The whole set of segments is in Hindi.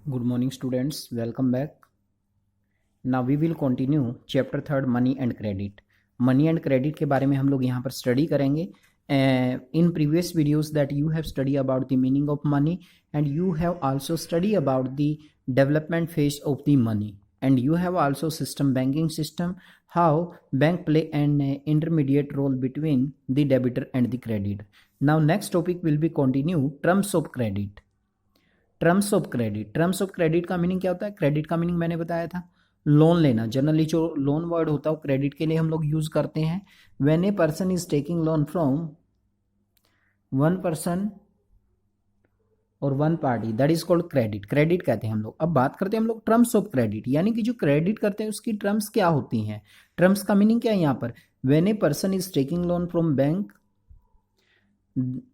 Good morning, students. Welcome back. Now we will continue chapter third, money and credit. Money and credit के बारे में हम लोग यहाँ पर स्टडी करेंगे. In previous videos that you have studied about the meaning of money, and you have also studied about the development phase of the money, and you have also banking system, how bank play an intermediate role between the debitor and the credit. Now next topic will be continue terms of credit. Terms of credit का मीनिंग क्या होता है? क्रेडिट का मीनिंग मैंने बताया था, लोन लेना. जनरली जो लोन वर्ड होता है वो क्रेडिट के लिए हम लोग यूज करते हैं. When a person is taking loan from one person और one party, that is called credit. Credit कहते हैं हम लोग. अब बात करते हैं हम लोग टर्म्स ऑफ क्रेडिट, यानी कि जो क्रेडिट करते हैं उसकी टर्म्स क्या होती हैं. टर्म्स का मीनिंग क्या है यहाँ पर? When a person is taking loan from bank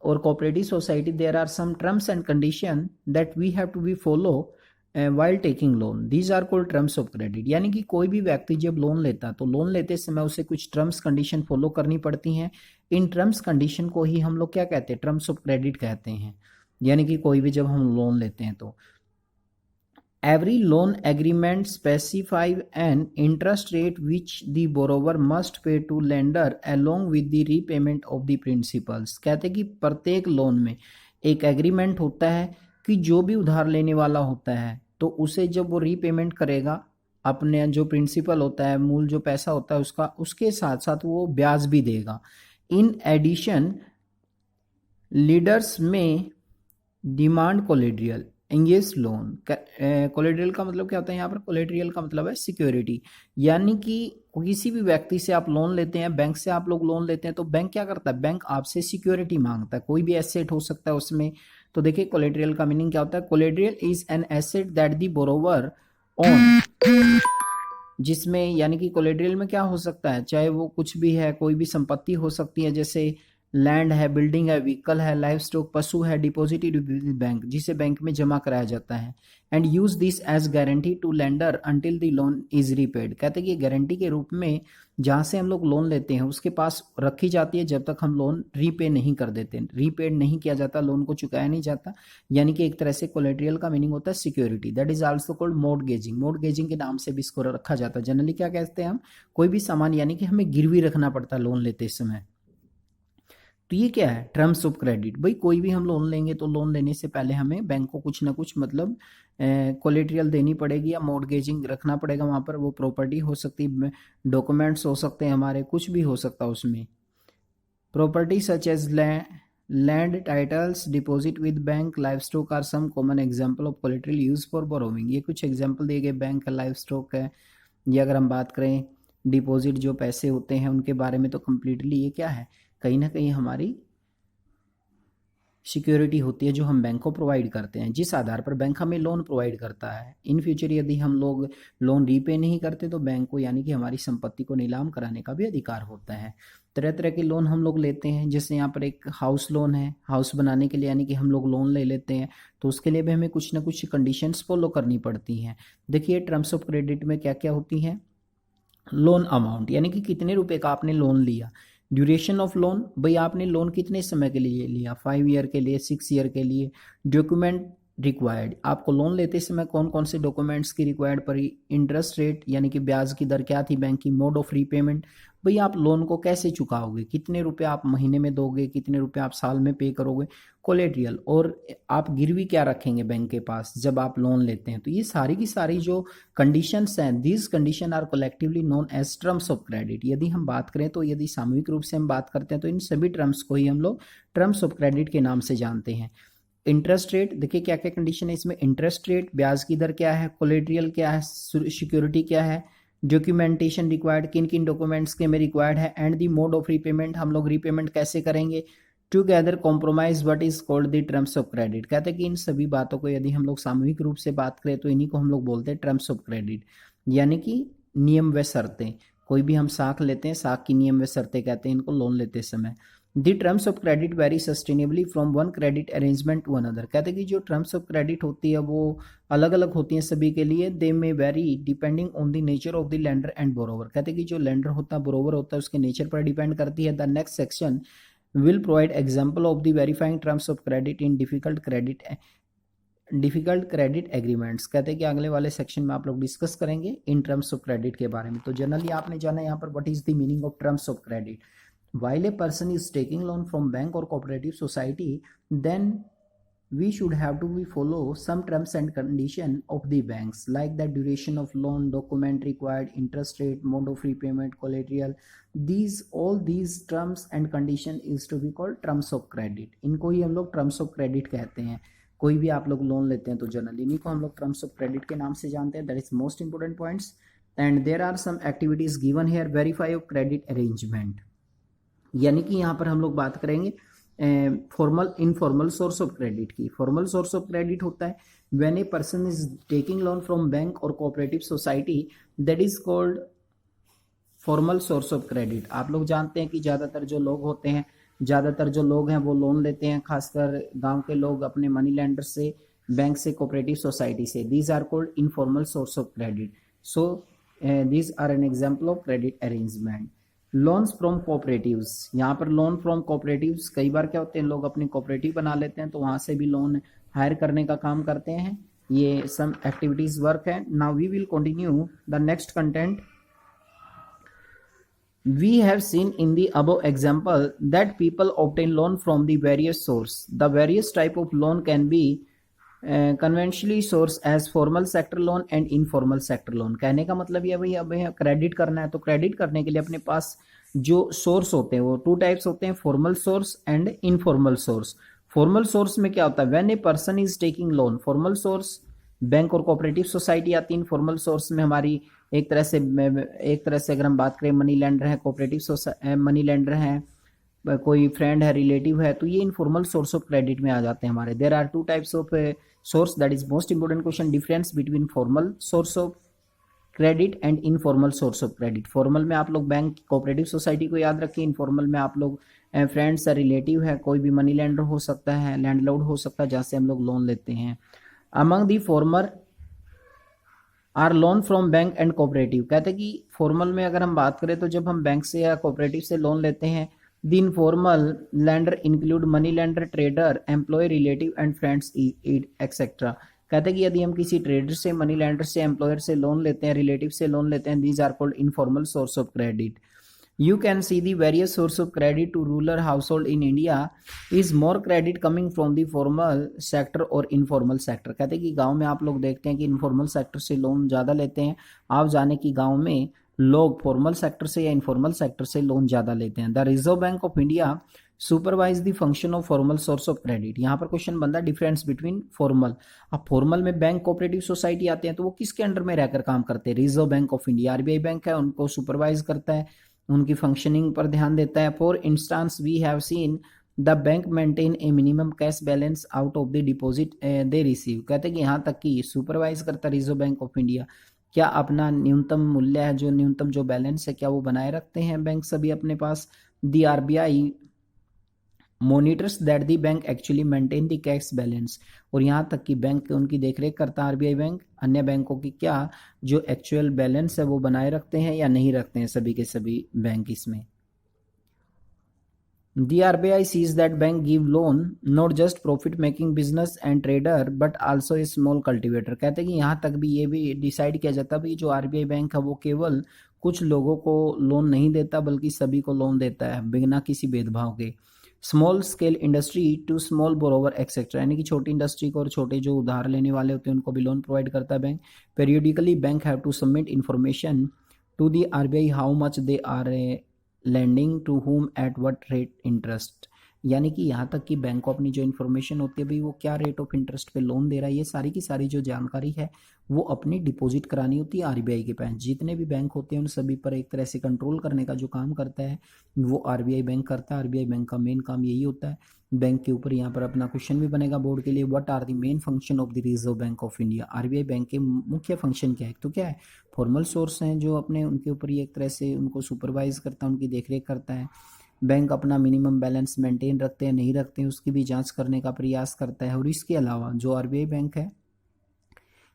or cooperative society, there are some terms and condition that we have to be follow while taking loan. These are called terms of credit. यानी कि कोई भी व्यक्ति जब लोन लेता है तो लोन लेते समय उसे कुछ टर्म्स कंडीशन फॉलो करनी पड़ती हैं. इन टर्म्स कंडीशन को ही हम लोग क्या कहते हैं? टर्म्स ऑफ क्रेडिट कहते हैं. यानी कि कोई भी जब हम लोन लेते हैं तो every loan agreement specify an interest rate which the borrower must pay to lender along with the repayment of the principals. कहते हैं कि प्रत्येक लोन में एक एग्रीमेंट होता है कि जो भी उधार लेने वाला होता है तो उसे जब वो रीपेमेंट करेगा, अपने जो प्रिंसिपल होता है, मूल जो पैसा होता है उसका, उसके साथ साथ वो ब्याज भी देगा. इन एडिशन लीडर्स में डिमांड कोलेट्रियल एंगेज लोन. कोलेट्रियल का मतलब क्या होता है यहाँ पर? कोलेट्रियल का मतलब है सिक्योरिटी. यानी कि किसी भी व्यक्ति से आप लोन लेते हैं, बैंक से आप लोग लोन लेते हैं तो बैंक क्या करता है? बैंक आपसे सिक्योरिटी मांगता है. कोई भी एसेट हो सकता है उसमें. तो देखिए कोलेट्रियल का मीनिंग क्या होता है? Collateral is an asset that the borrower own, जिसमें यानी कि कोलेट्रियल में क्या हो सकता है? चाहे वो कुछ भी है, कोई भी संपत्ति हो सकती है, जैसे लैंड है, बिल्डिंग है, व्हीकल है, लाइफ स्टॉक, पशु है, डिपॉजिटेड विद बैंक, जिसे बैंक में जमा कराया जाता है. And use this as guarantee to lender until the loan is repaid. कहते हैं कि गारंटी के रूप में जहां से हम लोग लोन लेते हैं उसके पास रखी जाती है जब तक हम लोन रीपे नहीं कर देते, रीपेड नहीं किया जाता, लोन को चुकाया नहीं जाता. यानी कि एक तरह से कोलेट्रियल का मीनिंग होता है security. That is also called mortgaging. Mortgaging के नाम से भी इसको रखा जाता है. जनरली क्या कहते हैं हम? कोई भी सामान यानी कि हमें गिरवी रखना पड़ता है लोन लेते समय. तो ये क्या है? Terms of credit. भाई कोई भी हम लोन लेंगे तो लोन लेने से पहले हमें बैंक को कुछ ना कुछ मतलब कोलेट्रियल देनी पड़ेगी या मॉर्टगेजिंग रखना पड़ेगा. वहां पर वो प्रॉपर्टी हो सकती है, डॉक्यूमेंट्स हो सकते हैं हमारे, कुछ भी हो सकता है उसमें. Property such as land, titles, deposit with bank, livestock are some common example of collateral use for borrowing. ये कुछ एग्जाम्पल दिए गए. बैंक है, लाइफ स्टॉक है, या अगर हम बात करें डिपॉजिट जो पैसे होते हैं उनके बारे में, तो कंप्लीटली ये क्या है? कहीं ना कहीं हमारी सिक्योरिटी होती है जो हम बैंक को प्रोवाइड करते हैं, जिस आधार पर बैंक हमें लोन प्रोवाइड करता है. इन फ्यूचर यदि हम लोग लोन रीपे नहीं करते तो बैंक को यानी कि हमारी संपत्ति को नीलाम कराने का भी अधिकार होता है. तरह तरह के लोन हम लोग लेते हैं. जैसे यहाँ पर एक हाउस लोन है, हाउस बनाने के लिए यानी कि हम लोग लोन ले लेते हैं तो उसके लिए भी हमें कुछ ना कुछ कंडीशंस फॉलो करनी पड़ती हैं. देखिए टर्म्स ऑफ क्रेडिट में क्या क्या होती हैं. लोन अमाउंट यानी कि कितने रुपए का आपने लोन लिया. ड्यूरेशन ऑफ लोन, भाई आपने लोन कितने समय के लिए लिया? 5 ईयर के लिए, 6 ईयर के लिए. डॉक्यूमेंट रिक्वायर्ड, आपको लोन लेते समय कौन कौन से डॉक्यूमेंट्स की रिक्वायर्ड पड़ी. इंटरेस्ट रेट यानी कि ब्याज की दर क्या थी बैंक की. मोड ऑफ रीपेमेंट, भाई आप लोन को कैसे चुकाओगे, कितने रुपए आप महीने में दोगे, कितने रुपए आप साल में पे करोगे. कोलेट्रियल, और आप गिरवी क्या रखेंगे बैंक के पास जब आप लोन लेते हैं. तो ये सारी की सारी जो कंडीशंस हैं, these condition are collectively known as terms of credit. यदि हम बात करें तो यदि सामूहिक रूप से हम बात करते हैं तो इन सभी टर्म्स को ही हम लोग टर्म्स ऑफ क्रेडिट के नाम से जानते हैं. इंटरेस्ट रेट, देखिए क्या क्या कंडीशन है इसमें. इंटरेस्ट रेट, ब्याज की दर क्या है, कोलेट्रियल क्या है, सिक्योरिटी क्या है, डॉक्यूमेंटेशन रिक्वायर्ड, किन किन डॉक्यूमेंट्स के में रिक्वायर्ड है, and the mode of repayment, हम लोग रीपेमेंट कैसे करेंगे. Together compromise what is called the terms of credit. कहते हैं कि इन सभी बातों को यदि हम लोग सामूहिक रूप से बात करें तो इन्हीं को हम लोग बोलते हैं टर्म्स ऑफ क्रेडिट. यानी कि नियम व शर्तें. कोई भी हम साख लेते हैं, साख की नियम व शर्तें कहते हैं इनको लोन लेते समय. The terms of credit very sustainably from one credit arrangement to another. कहते हैं कि जो टर्म्स ऑफ क्रेडिट होती है वो अलग अलग होती हैं सभी के लिए. दे में very depending on the nature of the lender and borrower. कहते हैं कि जो लेंडर होता है, बोरोवर होता है, उसके नेचर पर डिपेंड करती है. The next section will provide example of the verifying terms of credit in difficult credit difficult credit agreements, कहते हैं कि अगले वाले सेक्शन में आप लोग डिस्कस करेंगे इन टर्म्स ऑफ क्रेडिट के बारे में। तो जनरली आपने जाना यहाँ पर what is the meaning of terms of credit. While a person is taking loan from bank or cooperative society, then we should have to follow some terms and condition of the banks, like the duration of loan, document required, interest rate, mode of repayment, collateral. All these terms and condition is to be called terms of credit. इनको ही हम लोग terms of credit कहते हैं। कोई भी आप लोग लोन लेते हैं तो जनरली इन्हीं को हम लोग टर्म्स ऑफ क्रेडिट के नाम से जानते हैं। That is most important points. And there are some activities given here. Verify of credit arrangement, यानी कि यहाँ पर हम लोग बात करेंगे formal informal source of credit की। फॉर्मल सोर्स ऑफ क्रेडिट होता है when a person is taking loan from bank और cooperative society, that is called formal source of credit. आप लोग जानते हैं कि ज़्यादातर जो लोग हैं वो लोन लेते हैं, खासकर गांव के लोग अपने मनी लेंडर से, बैंक से, कोऑपरेटिव सोसाइटी से। These are called informal source of credit. So these are an example of credit arrangement. Loans from cooperatives, यहाँ पर लोन फ्रॉम कोऑपरेटिव्स कई बार क्या होते हैं, लोग अपने कोऑपरेटिव बना लेते हैं तो वहाँ से भी लोन हायर करने का काम करते हैं। ये सम एक्टिविटीज वर्क है। Now we will continue the next content. We have seen in the above example that people obtain loan from the various source. The various type of loan can be conventionally sourced as formal sector loan and informal sector loan. कहने का मतलब ये भाई अब क्रेडिट करना है तो क्रेडिट करने के लिए अपने पास जो सोर्स होते हैं वो टू टाइप्स होते हैं, formal source and informal source. Formal source में क्या होता है, when a person is taking loan, formal source bank और कोऑपरेटिव सोसाइटी आती है। इनफॉर्मल सोर्स में हमारी एक तरह से अगर हम बात करें मनी लेंडर है, कोऑपरेटिव मनी लेंडर है, कोई फ्रेंड है, रिलेटिव है, तो ये इनफॉर्मल सोर्स ऑफ क्रेडिट में आ जाते हैं हमारे। There are two types of source, that is most important question. Difference between formal source of credit and informal source of credit. Formal में आप लोग बैंक कोऑपरेटिव सोसाइटी को याद रखिए, इनफॉर्मल में आप लोग फ्रेंड्स है, रिलेटिव है, कोई भी मनी लेंडर हो सकता है, लैंडलॉर्ड हो सकता है, जहाँ से हम लोग लोन लेते हैं। Among the former are loan from bank and cooperative, कहते हैं कि फॉर्मल में अगर हम बात करें तो जब हम बैंक से या कोऑपरेटिव से लोन लेते हैं, the informal lender include money lender, trader, employ, relative and friends etcetera. कहते हैं कि यदि हम किसी ट्रेडर से, मनी लेंडर से, एम्प्लॉयर से लोन लेते हैं, रिलेटिव से लोन लेते हैं, these are called informal source of credit. You can see the various source of credit to rural household in India. Is more credit coming from the formal sector or informal sector? कहते हैं कि गांव में आप लोग देखते हैं कि इनफॉर्मल सेक्टर से लोन ज़्यादा लेते हैं। आप जाने कि गांव में लोग फॉर्मल सेक्टर से या इनफॉर्मल सेक्टर से लोन ज़्यादा लेते हैं। The reserve bank of India supervise the function of formal source of credit. यहाँ पर क्वेश्चन बनता है डिफरेंस बिटवीन फॉर्मल। अब फॉर्मल में बैंक कोऑपरेटिव सोसाइटी आते हैं तो वो किसके अंडर में रहकर काम करते हैं, reserve bank of India, RBI bank है, उनको सुपरवाइज करता है, उनकी फंक्शनिंग पर ध्यान देता है। For instance we have seen the bank maintain a minimum cash balance out of the deposit they receive. कहते हैं कि यहाँ तक कि सुपरवाइज करता रिजर्व बैंक ऑफ इंडिया, क्या अपना न्यूनतम मूल्य है, जो न्यूनतम जो बैलेंस है, क्या वो बनाए रखते हैं बैंक सभी अपने पास। The RBI monitors that the bank actually maintain the cash balance, और यहाँ तक कि बैंक उनकी देखरेख करता है आरबीआई बैंक, अन्य बैंकों की क्या जो एक्चुअल बैलेंस है वो बनाए रखते हैं या नहीं रखते हैं सभी के सभी बैंक इसमें। The RBI sees that bank give loan not just profit making business and trader but also a small cultivator। कहते हैं कि यहाँ तक भी ये भी डिसाइड किया जाता है कि जो आरबीआई बैंक है वो केवल कुछ लोगों को लोन नहीं देता बल्कि सभी को लोन देता है बिना किसी भेदभाव के। Small scale industry to small borrower etcetera, यानी कि छोटी इंडस्ट्री को और छोटे जो उधार लेने वाले होते हैं उनको भी लोन प्रोवाइड करता है bank. Periodically bank have to submit information to the RBI how much they are lending to whom at what rate interest, यानी कि यहाँ तक कि बैंक को अपनी जो इन्फॉर्मेशन होती है भाई वो क्या रेट ऑफ इंटरेस्ट पे लोन दे रहा है, ये सारी की सारी जो जानकारी है वो अपनी डिपॉजिट करानी होती है आरबीआई के पास। जितने भी बैंक होते हैं उन सभी पर एक तरह से कंट्रोल करने का जो काम करता है वो आरबीआई बैंक करता है। आरबीआई बैंक का मेन काम यही होता है। बैंक के ऊपर यहाँ पर अपना क्वेश्चन भी बनेगा बोर्ड के लिए, what are the main function of the reserve bank of India. RBI bank के मुख्य फंक्शन क्या है, तो क्या है, फॉर्मल सोर्स हैं जो अपने उनके ऊपर ये एक तरह से उनको सुपरवाइज करता है, उनकी देखरेख करता है। बैंक अपना मिनिमम बैलेंस मेंटेन रखते हैं नहीं रखते हैं उसकी भी जांच करने का प्रयास करता है। और इसके अलावा जो आरबीआई बैंक है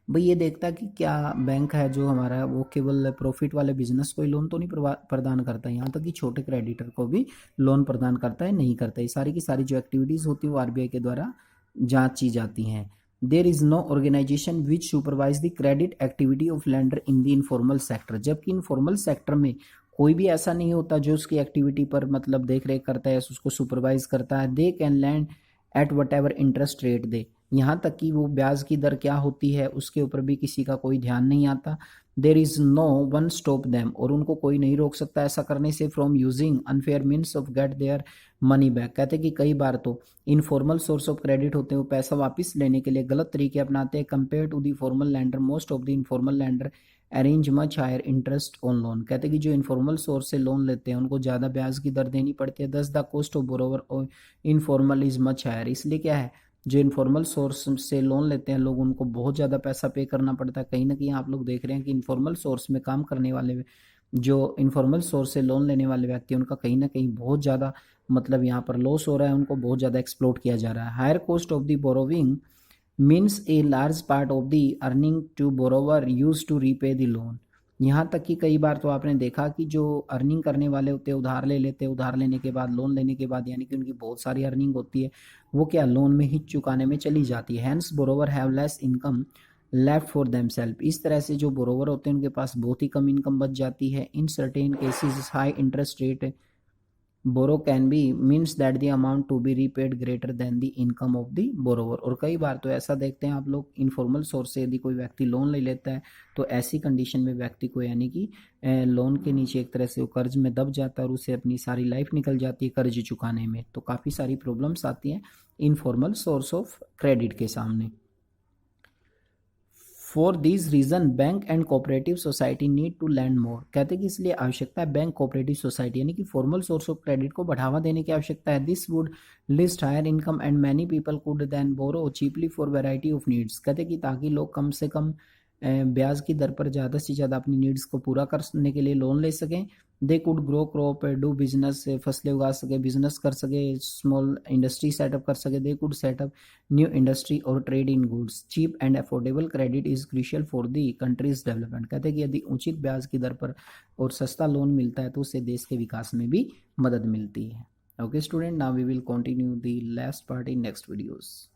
भाई ये देखता है कि क्या बैंक है जो हमारा वो केवल प्रॉफिट वाले बिजनेस को ही लोन तो नहीं प्रदान करता है, यहाँ तक कि छोटे क्रेडिटर को भी लोन प्रदान करता है नहीं करता है। सारी की सारी जो एक्टिविटीज़ होती है वो आरबीआई के द्वारा जांची जाती हैं। There is no organization which supervise the credit activity of lender in the informal sector, जबकि इनफॉर्मल सेक्टर में कोई भी ऐसा नहीं होता जो उसकी एक्टिविटी पर मतलब देख रेख करता है, उसको सुपरवाइज करता है। They can lend at whatever interest rate they, यहाँ तक कि वो ब्याज की दर क्या होती है उसके ऊपर भी किसी का कोई ध्यान नहीं आता। There is no one stop them, और उनको कोई नहीं रोक सकता ऐसा करने से, from using unfair means of get their money back. कहते हैं कि कई बार तो इनफॉर्मल सोर्स ऑफ क्रेडिट होते हैं वो पैसा वापस लेने के लिए गलत तरीके अपनाते हैं। Compare to the formal lender, most of the informal lender arrange much higher interest on loan. कहते हैं कि जो इनफॉर्मल सोर्स से लोन लेते हैं उनको ज़्यादा ब्याज की दर देनी पड़ती है। Thus the cost of borrower informal is much higher, इसलिए क्या है जो इनफॉर्मल सोर्स से लोन लेते हैं लोग उनको बहुत ज़्यादा पैसा पे करना पड़ता है। कहीं ना कहीं आप लोग देख रहे हैं कि इनफॉर्मल सोर्स में काम करने वाले जो इनफॉर्मल सोर्स से लोन लेने वाले व्यक्ति उनका कहीं ना कहीं बहुत ज़्यादा मतलब यहाँ पर लॉस हो रहा है, उनको बहुत ज़्यादा एक्सप्लोट किया जा रहा है। Higher cost of the borrowing means a large part of the earning to borrower use to repay the loan. यहाँ तक कि कई बार तो आपने देखा कि जो अर्निंग करने वाले होते हैं उधार ले लेते हैं, उधार लेने के बाद लोन लेने के बाद यानी कि उनकी बहुत सारी अर्निंग होती है वो क्या लोन में ही चुकाने में चली जाती है। Hence borrower have less income left for them self, इस तरह से जो बोरोवर होते हैं उनके पास बहुत ही कम इनकम बच जाती है। In certain cases high interest rate borrow can be means that the amount to be repaid greater than the income of the borrower. और कई बार तो ऐसा देखते हैं आप लोग इनफॉर्मल सोर्स से यदि कोई व्यक्ति लोन ले लेता है तो ऐसी कंडीशन में व्यक्ति को यानी कि लोन के नीचे एक तरह से वो कर्ज में दब जाता है और उसे अपनी सारी लाइफ निकल जाती है कर्ज चुकाने में, तो काफ़ी सारी प्रॉब्लम्स आती हैं इनफॉर्मल सोर्स ऑफ क्रेडिट के सामने। For this reason bank and cooperative society need to lend more, कहते हैं कि इसलिए आवश्यकता है बैंक कोऑपरेटिव सोसाइटी यानी कि फॉर्मल सोर्स ऑफ क्रेडिट को बढ़ावा देने की आवश्यकता है। This would list higher income and many people could then borrow cheaply for variety of needs, कहते हैं कि ताकि लोग कम से कम ब्याज की दर पर ज़्यादा से ज़्यादा अपनी नीड्स को पूरा करने के लिए लोन ले सकें। They could grow crop do business, फसलें उगा सके, बिजनेस कर सके, स्मॉल इंडस्ट्री सेटअप कर सके। They could setup new industry और trade in goods. Cheap and affordable credit is crucial for the country's development, कहते हैं कि यदि उचित ब्याज की दर पर और सस्ता लोन मिलता है तो उससे देश के विकास में भी मदद मिलती है। Okay student, now we will continue the last part in next videos.